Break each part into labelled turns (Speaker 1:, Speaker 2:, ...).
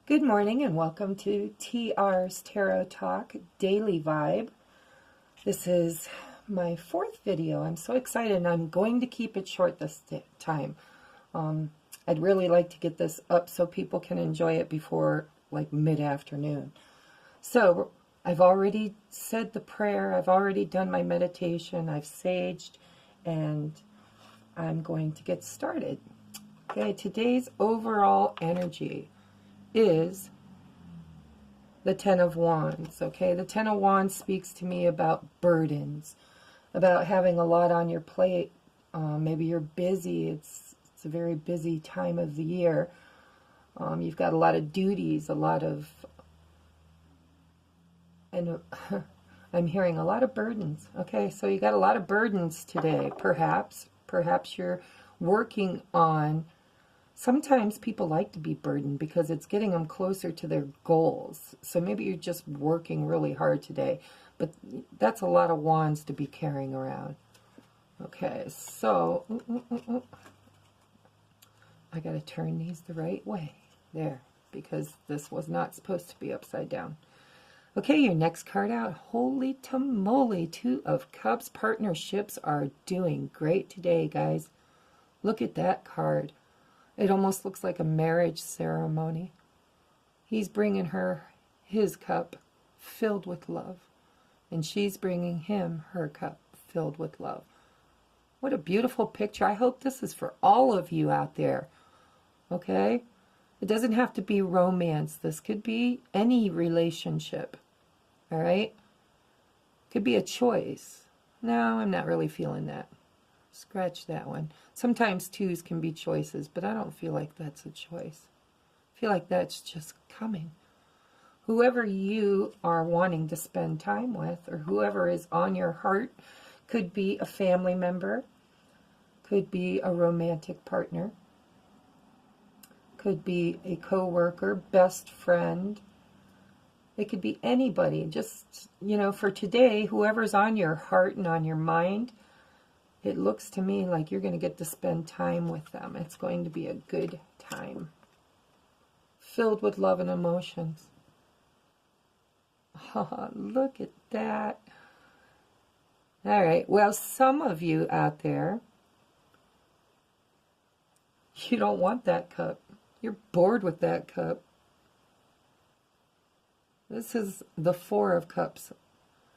Speaker 1: Good morning and welcome to T.R.s Tarot Talk Daily Vibe. This is my fourth video. I'm so excited and I'm going to keep it short this time. I'd really like to get this up so people can enjoy it before like mid-afternoon. So I've already said the prayer, I've already done my meditation, I've saged, and I'm going to get started. Okay, today's overall energy is the Ten of Wands. Okay, the Ten of Wands speaks to me about burdens, about having a lot on your plate. Maybe you're busy. It's a very busy time of the year. You've got a lot of duties, a lot of, and I'm hearing a lot of burdens. Okay, so you got a lot of burdens today. Perhaps you're working on. Sometimes people like to be burdened because it's getting them closer to their goals. So maybe you're just working really hard today, but that's a lot of wands to be carrying around. Okay, so I got to turn these the right way. There, because this was not supposed to be upside down. Okay, your next card out. Holy tamale, Two of Cups. Partnerships are doing great today, guys. Look at that card. It almost looks like a marriage ceremony. He's bringing her his cup filled with love, and she's bringing him her cup filled with love. What a beautiful picture. I hope this is for all of you out there, okay? It doesn't have to be romance. This could be any relationship, all right? Could be a choice. No, I'm not really feeling that. Scratch that one. Sometimes twos can be choices, but I don't feel like that's a choice. I feel like that's just coming. Whoever you are wanting to spend time with, or whoever is on your heart, could be a family member, could be a romantic partner, could be a co-worker, best friend. It could be anybody. Just, for today, whoever's on your heart and on your mind, it looks to me like you're going to get to spend time with them. It's going to be a good time, filled with love and emotions. Oh, look at that. All right, well, some of you out there, you don't want that cup. You're bored with that cup. This is the Four of Cups.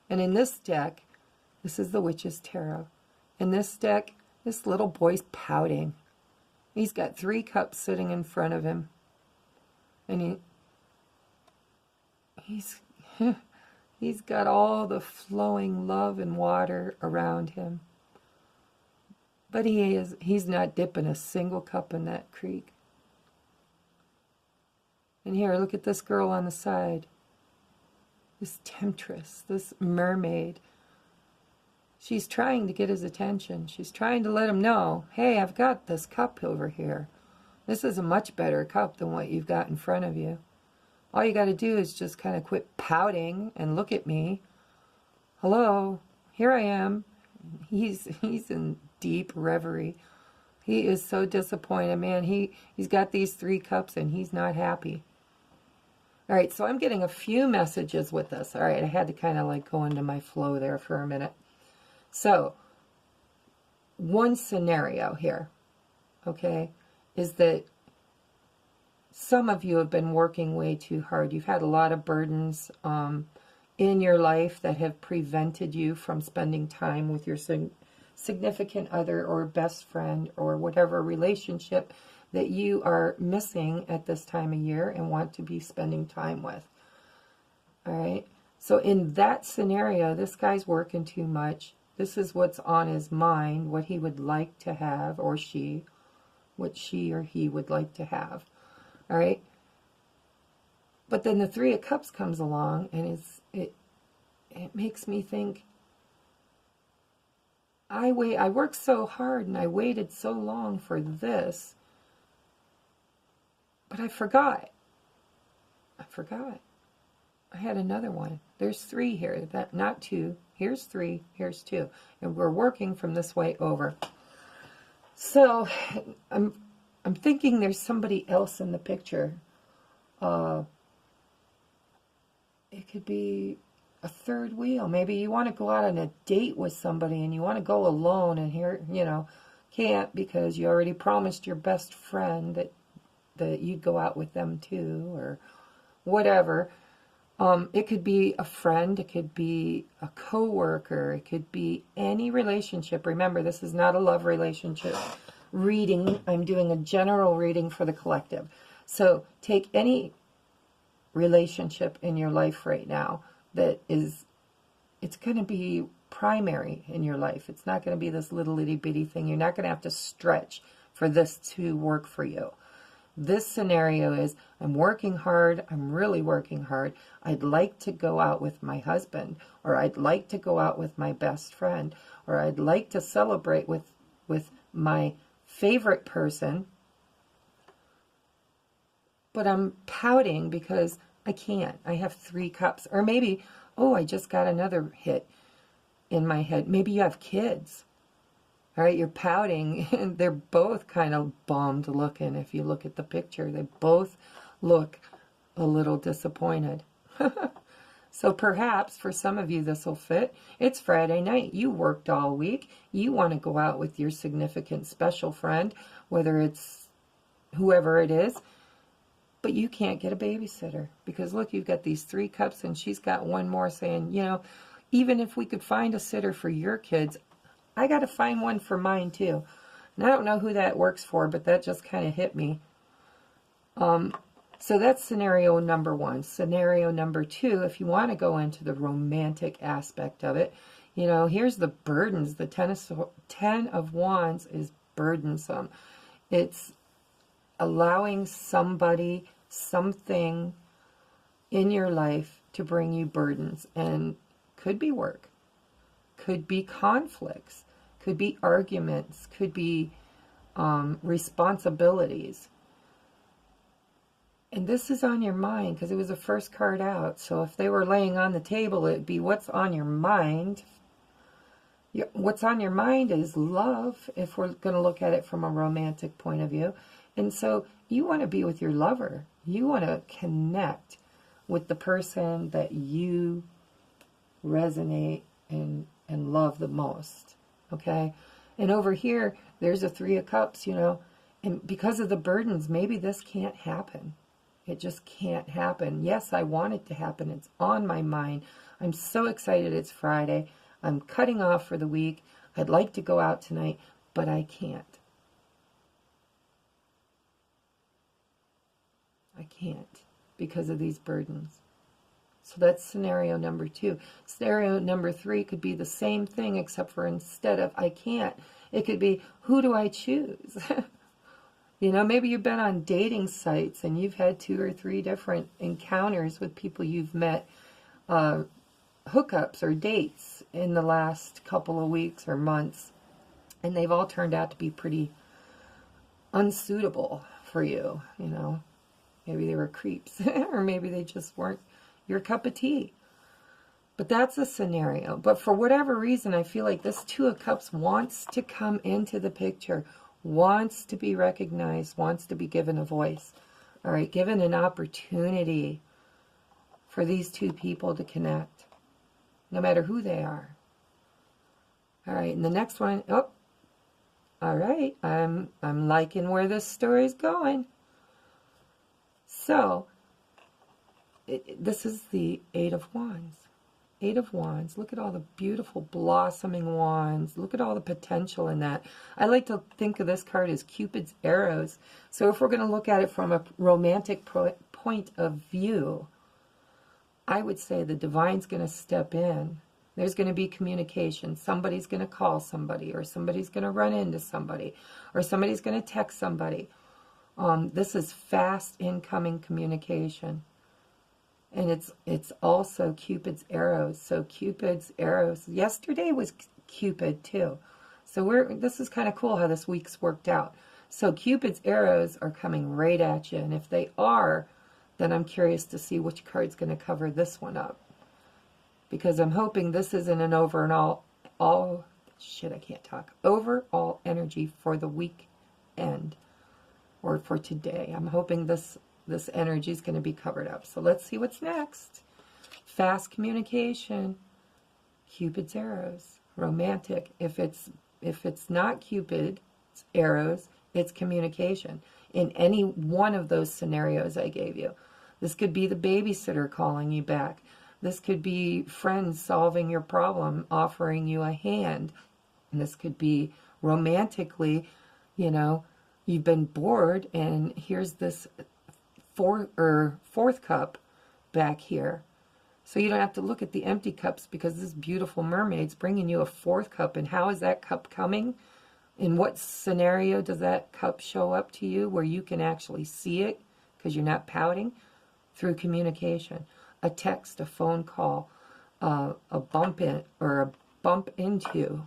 Speaker 1: And in this deck, this is the Witch's Tarot. In this deck, this little boy's pouting. He's got 3 cups sitting in front of him. And he's got all the flowing love and water around him. But he's not dipping a single cup in that creek. And here, look at this girl on the side. This temptress, this mermaid. She's trying to get his attention. She's trying to let him know, hey, I've got this cup over here. This is a much better cup than what you've got in front of you. All you got to do is just kind of quit pouting and look at me. Hello, here I am. He's in deep reverie. He is so disappointed, man. He's got these 3 cups and he's not happy. All right, so I'm getting a few messages with this. All right, I had to kind of like go into my flow there for a minute. So, one scenario here, okay, is that some of you have been working way too hard. You've had a lot of burdens in your life that have prevented you from spending time with your significant other or best friend or whatever relationship that you are missing at this time of year and want to be spending time with. All right, so in that scenario, this guy's working too much. This is what's on his mind, what he would like to have, or she, what she or he would like to have. All right? But then the 3 of Cups comes along, and it makes me think, I worked so hard, and I waited so long for this, but I forgot. I had another one. There's 3 here, not 2. Here's 3, here's 2. And we're working from this way over. So I'm thinking there's somebody else in the picture Uh, it could be a third wheel. Maybe you want to go out on a date with somebody and you want to go alone, and here, can't because you already promised your best friend that you'd go out with them too, or whatever. It could be a friend, it could be a coworker, it could be any relationship. Remember, this is not a love relationship reading. I'm doing a general reading for the collective. So take any relationship in your life right now it's going to be primary in your life. It's not going to be this little itty bitty thing. You're not going to have to stretch for this to work for you. This scenario is, I'm working hard, I'm really working hard. I'd like to go out with my husband, or I'd like to go out with my best friend, or I'd like to celebrate with my favorite person, but I'm pouting because I can't. I have 3 cups. Or maybe, oh, I just got another hit in my head. Maybe you have kids. All right, you're pouting, and they're both kind of bummed looking. If you look at the picture, they both look a little disappointed. So perhaps for some of you this will fit. It's Friday night. You worked all week. You want to go out with your significant special friend, whether it's whoever it is, but you can't get a babysitter because look, you've got these 3 cups and she's got one more saying, even if we could find a sitter for your kids, I got to find one for mine too. And I don't know who that works for, but that just kind of hit me. So that's scenario number 1. Scenario number 2, if you want to go into the romantic aspect of it, here's the burdens. The 10 of Wands is burdensome. It's allowing somebody, something in your life to bring you burdens. And could be work, could be conflicts, could be arguments, could be responsibilities. And this is on your mind because it was the first card out. So if they were laying on the table, it'd be what's on your mind. What's on your mind is love, if we're going to look at it from a romantic point of view. And so you want to be with your lover. You want to connect with the person that you resonate and love the most. Okay? And over here, there's a 3 of Cups, and because of the burdens, maybe this can't happen. It just can't happen. Yes, I want it to happen. It's on my mind. I'm so excited it's Friday. I'm cutting off for the week. I'd like to go out tonight, but I can't. I can't because of these burdens. So that's scenario number 2. Scenario number 3 could be the same thing, except for instead of I can't, it could be, who do I choose? Maybe you've been on dating sites and you've had 2 or 3 different encounters with people you've met, hookups or dates in the last couple of weeks or months, and they've all turned out to be pretty unsuitable for you. Maybe they were creeps or maybe they just weren't your cup of tea. But that's a scenario. But for whatever reason, I feel like this 2 of Cups wants to come into the picture, wants to be recognized, wants to be given a voice. All right, given an opportunity for these 2 people to connect, no matter who they are. All right, and the next one, all right, I'm liking where this story's going. So, this is the 8 of Wands. 8 of Wands. Look at all the beautiful blossoming wands. Look at all the potential in that. I like to think of this card as Cupid's arrows. So if we're going to look at it from a romantic point of view, I would say the divine's going to step in. There's going to be communication. Somebody's going to call somebody, or somebody's going to run into somebody, or somebody's going to text somebody. This is fast incoming communication. And it's also Cupid's arrows. So Cupid's arrows. Yesterday was Cupid too. So this is kind of cool how this week's worked out. So Cupid's arrows are coming right at you. And if they are, then I'm curious to see which card's going to cover this one up. Because I'm hoping this isn't an overall energy for the weekend or for today. I'm hoping this This energy is going to be covered up. So let's see what's next. Fast communication. Cupid's arrows. Romantic. If it's not Cupid's arrows, it's communication. In any one of those scenarios I gave you. This could be the babysitter calling you back. This could be friends solving your problem, offering you a hand. And this could be romantically, you know, you've been bored and here's this fourth cup back here. So you don't have to look at the empty cups because this beautiful mermaid's bringing you a fourth cup. And how is that cup coming? In what scenario does that cup show up to you where you can actually see it because you're not pouting? Through communication. A text, a phone call, a bump in or a bump into.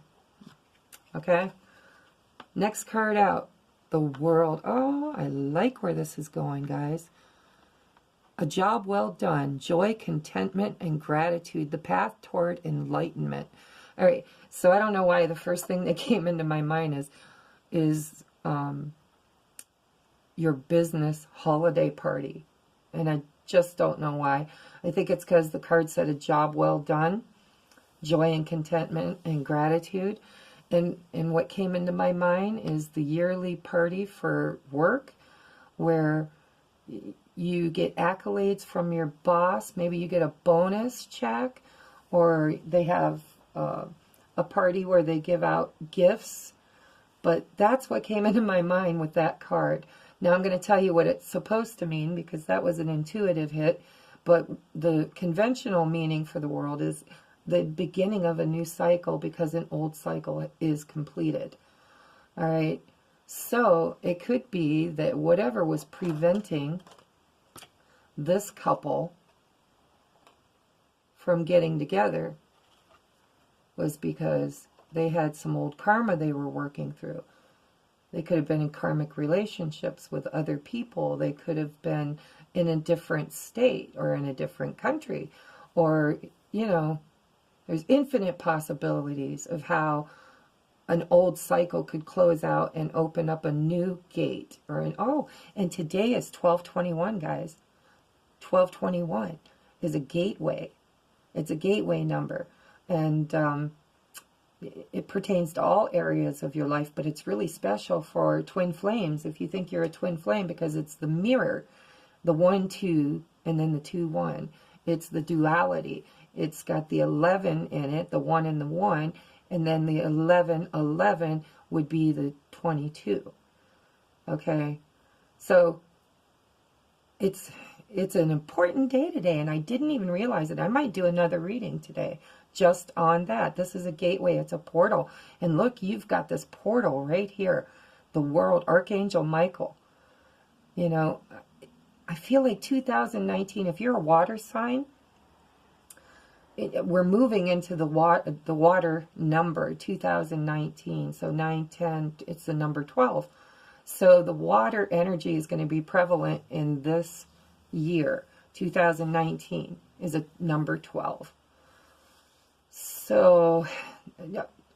Speaker 1: Okay? Next card out. The World. Oh, I like where this is going, guys. A job well done. Joy, contentment, and gratitude. The path toward enlightenment. All right. So I don't know why the first thing that came into my mind is your business holiday party. And I just don't know why. I think it's because the card said a job well done. Joy and contentment and gratitude. And what came into my mind is the yearly party for work where you get accolades from your boss. Maybe you get a bonus check, or they have a party where they give out gifts. But that's what came into my mind with that card. Now I'm going to tell you what it's supposed to mean because that was an intuitive hit. But the conventional meaning for the World is the beginning of a new cycle because an old cycle is completed. All right. So it could be that whatever was preventing this couple from getting together was because they had some old karma they were working through. They could have been in karmic relationships with other people. They could have been in a different state or in a different country. Or, you know, there's infinite possibilities of how an old cycle could close out and open up a new gate. And today is 12/21, guys. 12/21 is a gateway. It's a gateway number. And it pertains to all areas of your life, but it's really special for twin flames if you think you're a twin flame because it's the mirror, the 1-2, and then the 2-1. It's the duality. It's got the 11 in it, the 1 and the 1, and then the 11 would be the 22. Okay? So it's an important day today, and I didn't even realize it. I might do another reading today just on that. This is a gateway. It's a portal. And look, you've got this portal right here. The World, Archangel Michael. You know, I feel like 2019, if you're a water sign, we're moving into the water number, 2019. So 910, it's the number 12. So the water energy is going to be prevalent in this year. 2019 is a number 12. So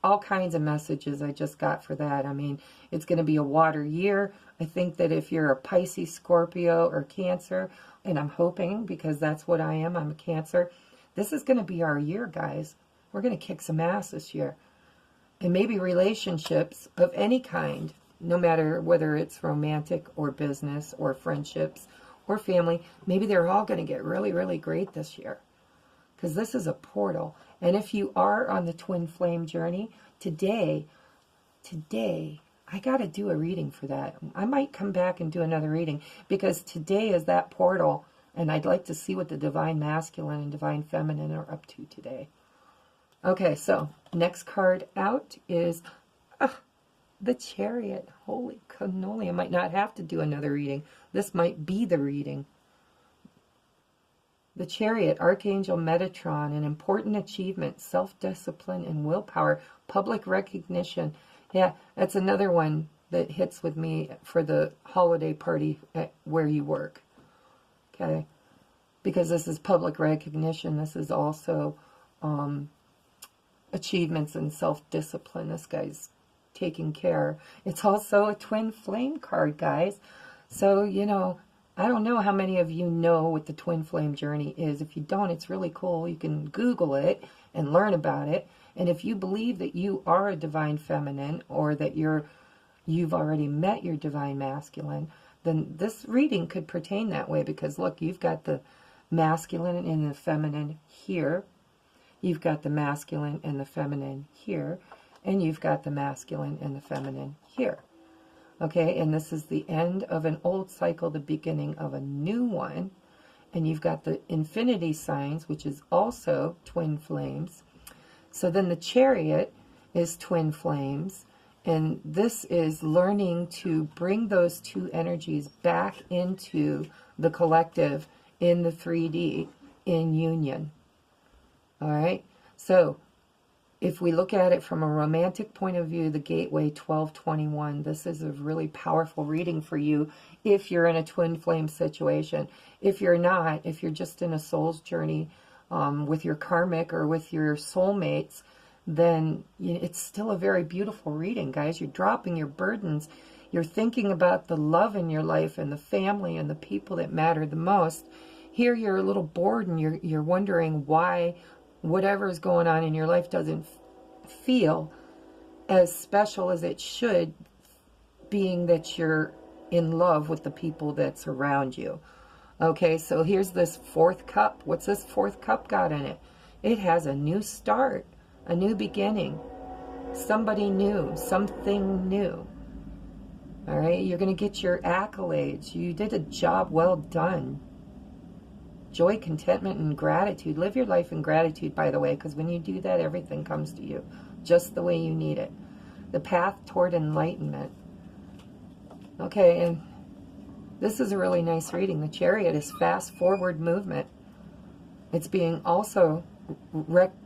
Speaker 1: all kinds of messages I just got for that. I mean, it's going to be a water year. I think that if you're a Pisces, Scorpio, or Cancer, and I'm hoping because that's what I am, I'm a Cancer, this is going to be our year, guys. We're going to kick some ass this year. And maybe relationships of any kind, no matter whether it's romantic or business or friendships or family, maybe they're all going to get really, really great this year. Because this is a portal. And if you are on the twin flame journey, today, I got to do a reading for that. I might come back and do another reading because today is that portal. And I'd like to see what the Divine Masculine and Divine Feminine are up to today. Okay, so next card out is the Chariot. Holy cannoli, I might not have to do another reading. This might be the reading. The Chariot, Archangel Metatron, an important achievement, self-discipline and willpower, public recognition. Yeah, that's another one that hits with me for the holiday party at where you work. Okay, because this is public recognition. This is also achievements and self-discipline. This guy's taking care. It's also a twin flame card, guys. So, you know, I don't know how many of you know what the twin flame journey is. If you don't, it's really cool. You can Google it and learn about it. And if you believe that you are a divine feminine, or that you've already met your divine masculine, then this reading could pertain that way, because look, you've got the masculine and the feminine here. You've got the masculine and the feminine here. And you've got the masculine and the feminine here. Okay, and this is the end of an old cycle, the beginning of a new one. And you've got the infinity signs, which is also twin flames. So then the Chariot is twin flames. And this is learning to bring those two energies back into the collective in the 3D in union. All right, so if we look at it from a romantic point of view, the Gateway 1221, this is a really powerful reading for you if you're in a twin flame situation. If you're not, if you're just in a soul's journey with your karmic or with your soulmates, then it's still a very beautiful reading, guys. You're dropping your burdens. You're thinking about the love in your life and the family and the people that matter the most. Here you're a little bored and you're wondering why whatever is going on in your life doesn't feel as special as it should, being that you're in love with the people that surround you. Okay, so here's this fourth cup. What's this fourth cup got in it? It has a new start, a new beginning, somebody new, something new. All right, you're going to get your accolades. You did a job well done. Joy, contentment, and gratitude. Live your life in gratitude, by the way, because when you do that, everything comes to you just the way you need it. The path toward enlightenment. Okay, and this is a really nice reading. The Chariot is fast forward movement. It's being also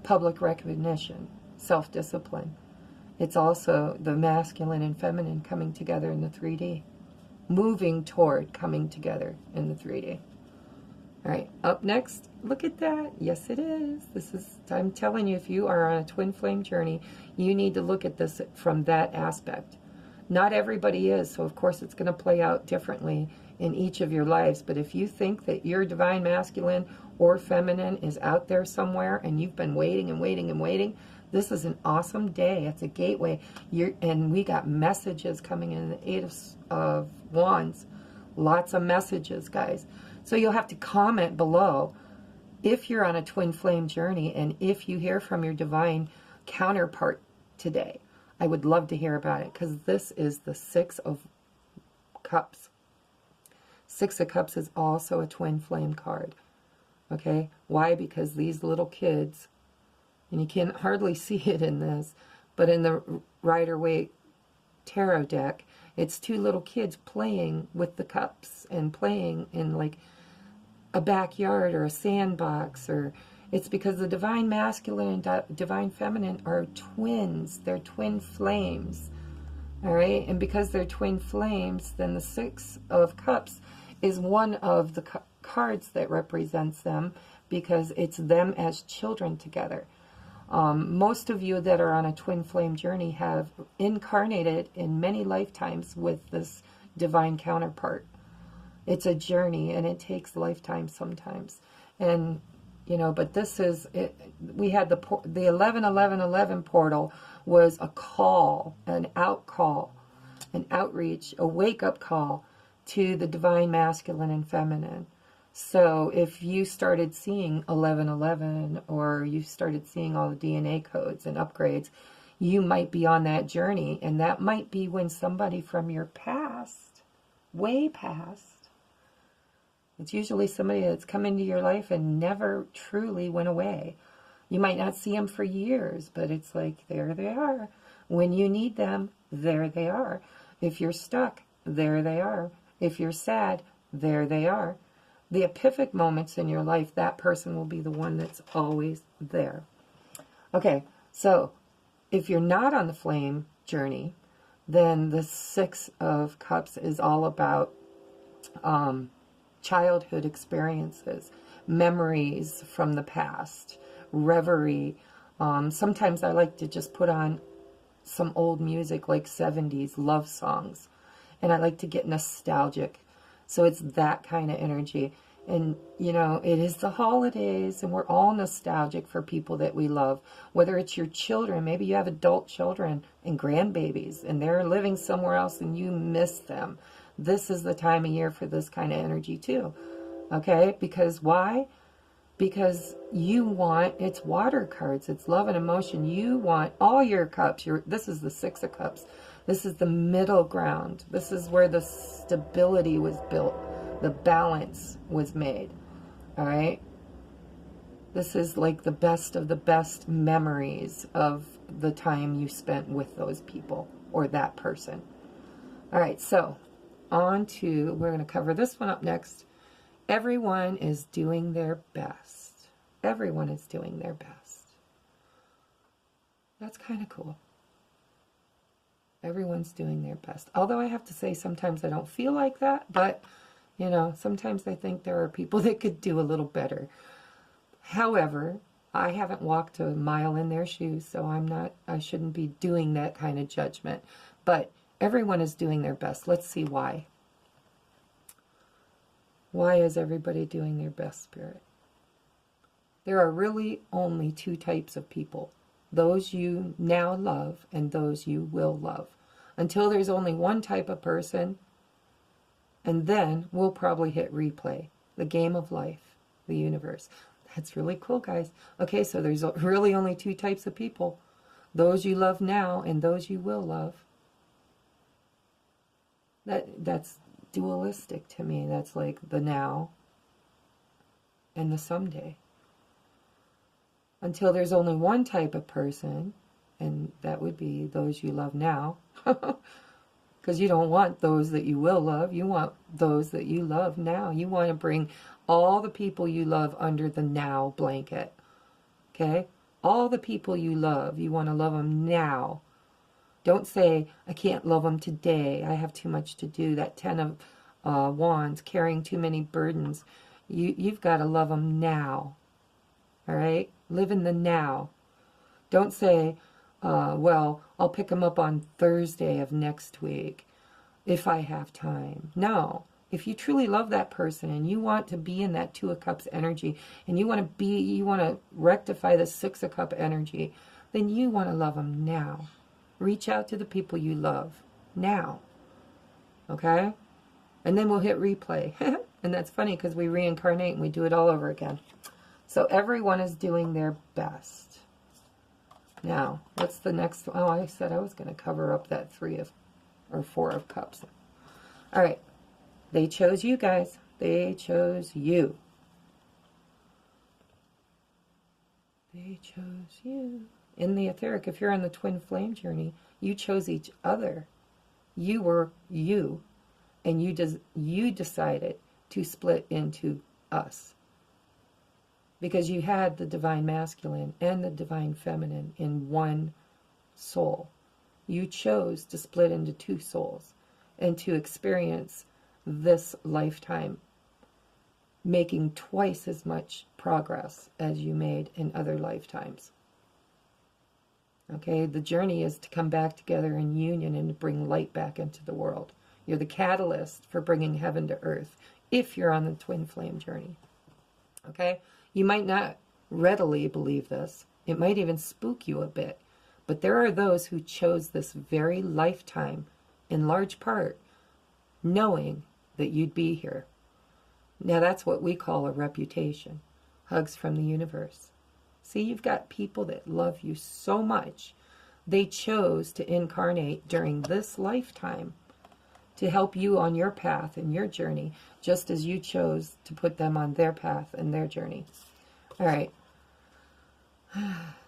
Speaker 1: public recognition, self-discipline. It's also the masculine and feminine coming together in the 3D. Moving toward coming together in the 3D. All right, up next, look at that. Yes, it is. This is, I'm telling you, if you are on a twin flame journey, you need to look at this from that aspect. Not everybody is, so of course it's going to play out differently in each of your lives. But if you think that your divine masculine or feminine is out there somewhere and you've been waiting and waiting and waiting, this is an awesome day. It's a gateway. And we got messages coming in, the Eight of Wands. Lots of messages, guys. So you'll have to comment below if you're on a twin flame journey and if you hear from your divine counterpart today. I would love to hear about it, because this is the Six of Cups. Six of Cups is also a twin flame card. Okay? Why? Because these little kids, and you can hardly see it in this, but in the Rider-Waite tarot deck, it's two little kids playing with the cups and playing in like a backyard or a sandbox, or it's because the divine masculine and divine feminine are twins. They're twin flames. All right, and because they're twin flames, then the Six of Cups is one of the cards that represents them, because it's them as children together. Most of you that are on a twin flame journey have incarnated in many lifetimes with this divine counterpart. It's a journey, and it takes lifetimes sometimes. And, you know, but this is, we had the 11-11-11 portal was a call, an out call, an outreach, a wake-up call to the divine masculine and feminine. So if you started seeing 11-11, or you started seeing all the DNA codes and upgrades, you might be on that journey, and that might be when somebody from your past, way past, it's usually somebody that's come into your life and never truly went away. You might not see them for years, but it's like, there they are. When you need them, there they are. If you're stuck, there they are. If you're sad, there they are. The epiphanic moments in your life, that person will be the one that's always there. Okay, so if you're not on the flame journey, then the Six of Cups is all about childhood experiences, memories from the past, reverie. Sometimes I like to just put on some old music like 70s love songs, and I like to get nostalgic. So it's that kind of energy. And, you know, it is the holidays, and we're all nostalgic for people that we love. Whether it's your children, maybe you have adult children and grandbabies, and they're living somewhere else and you miss them. This is the time of year for this kind of energy too. Okay? Because why? Because you want, it's water cards, it's love and emotion. You want all your cups. This is the Six of Cups. This is the middle ground. This is where the stability was built. The balance was made. All right? This is like the best of the best memories of the time you spent with those people or that person. All right, so on to, we're going to cover this one up next. Everyone is doing their best. Everyone is doing their best. That's kind of cool. Everyone's doing their best. Although I have to say sometimes I don't feel like that, but you know, sometimes I think there are people that could do a little better. However, I haven't walked a mile in their shoes, so I shouldn't be doing that kind of judgment. But everyone is doing their best. Let's see why. Why is everybody doing their best, Spirit? There are really only two types of people. Those you now love and those you will love. Until there's only one type of person, and then we'll probably hit replay. The game of life, the universe. That's really cool, guys. Okay, so there's really only two types of people. Those you love now and those you will love. That's dualistic to me. That's like the now and the someday. Until there's only one type of person, and that would be those you love now. Because you don't want those that you will love. You want those that you love now. You want to bring all the people you love under the now blanket. Okay? All the people you love, you want to love them now. Don't say, I can't love them today. I have too much to do. That 10 of Wands, carrying too many burdens. You've got to love them now. All right? Live in the now. Don't say, well, I'll pick them up on Thursday of next week if I have time. No. If you truly love that person and you want to be in that Two of Cups energy and you want to rectify the Six of Cup energy, then you want to love them now. Reach out to the people you love now. Okay? And then we'll hit replay. And that's funny because we reincarnate and we do it all over again. So everyone is doing their best. Now, what's the next? Oh, I said I was going to cover up that Four of Cups. All right. They chose you, guys. They chose you. They chose you. In the etheric, if you're on the twin flame journey, you chose each other. You were you. And you decided to split into us. Because you had the divine masculine and the divine feminine in one soul. You chose to split into two souls and to experience this lifetime making twice as much progress as you made in other lifetimes. Okay, the journey is to come back together in union and to bring light back into the world. You're the catalyst for bringing heaven to earth if you're on the twin flame journey. Okay? You might not readily believe this. It might even spook you a bit. But there are those who chose this very lifetime, in large part, knowing that you'd be here. Now that's what we call a reputation. Hugs from the universe. See, you've got people that love you so much, they chose to incarnate during this lifetime to help you on your path and your journey, just as you chose to put them on their path and their journey. All right.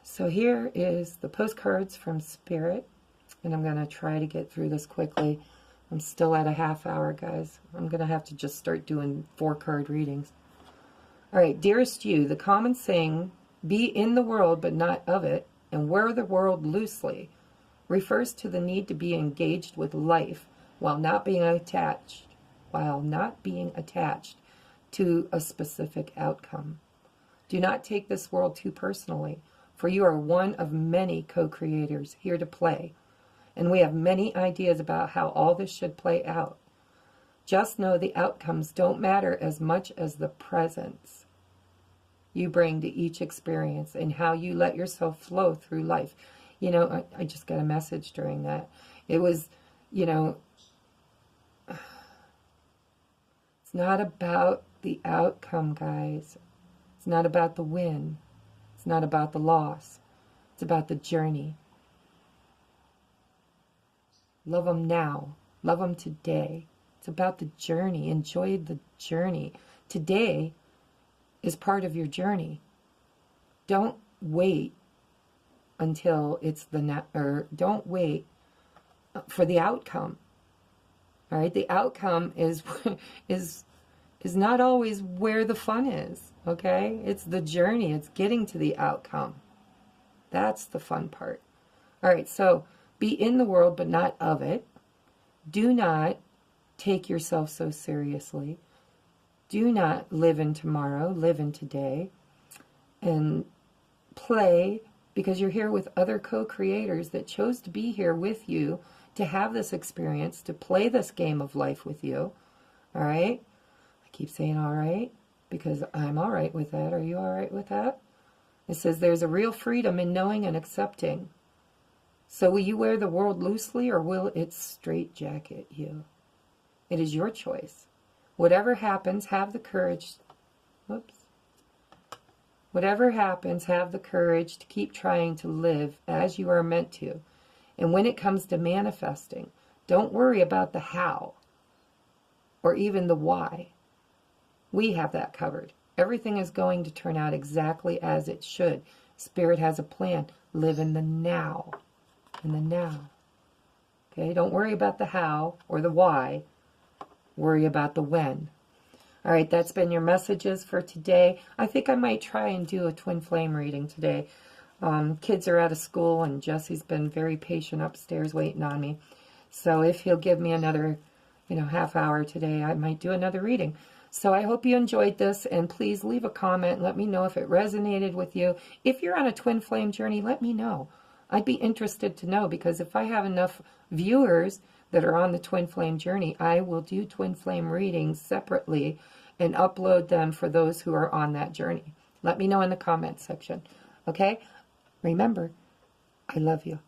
Speaker 1: So here is the postcards from Spirit, and I'm going to try to get through this quickly. I'm still at a half hour, guys. I'm going to have to just start doing 4-card readings. All right, dearest you, the common saying, be in the world but not of it, and wear the world loosely, refers to the need to be engaged with life while not being attached to a specific outcome. Do not take this world too personally, for you are one of many co-creators here to play, and we have many ideas about how all this should play out. Just know the outcomes don't matter as much as the presence you bring to each experience and how you let yourself flow through life. You know, I just got a message during that. It was, you know, it's not about the outcome, guys. It's not about the win. It's not about the loss. It's about the journey. Love them now. Love them today. It's about the journey. Enjoy the journey. Today is part of your journey. Don't wait until it's don't wait for the outcome. All right, the outcome is not always where the fun is. Okay, it's the journey. It's getting to the outcome. That's the fun part. All right, so be in the world, but not of it. Do not take yourself so seriously. Do not live in tomorrow. Live in today, and play, because you're here with other co-creators that chose to be here with you, to have this experience, to play this game of life with you. All right? I keep saying all right because I'm all right with that. Are you all right with that? It says there's a real freedom in knowing and accepting. So will you wear the world loosely, or will it straitjacket you? It is your choice. Whatever happens, have the courage. Whoops. Whatever happens, have the courage to keep trying to live as you are meant to. And when it comes to manifesting, don't worry about the how or even the why. We have that covered. Everything is going to turn out exactly as it should. Spirit has a plan. Live in the now. In the now. Okay, don't worry about the how or the why. Worry about the when. All right, that's been your messages for today. I think I might try and do a twin flame reading today. Kids are out of school, and Jesse's been very patient upstairs waiting on me. So if he'll give me another, half hour today, I might do another reading. So I hope you enjoyed this, and please leave a comment. Let me know if it resonated with you. If you're on a twin flame journey, let me know. I'd be interested to know, because if I have enough viewers that are on the twin flame journey, I will do twin flame readings separately and upload them for those who are on that journey. Let me know in the comment section. Okay? Remember, I love you.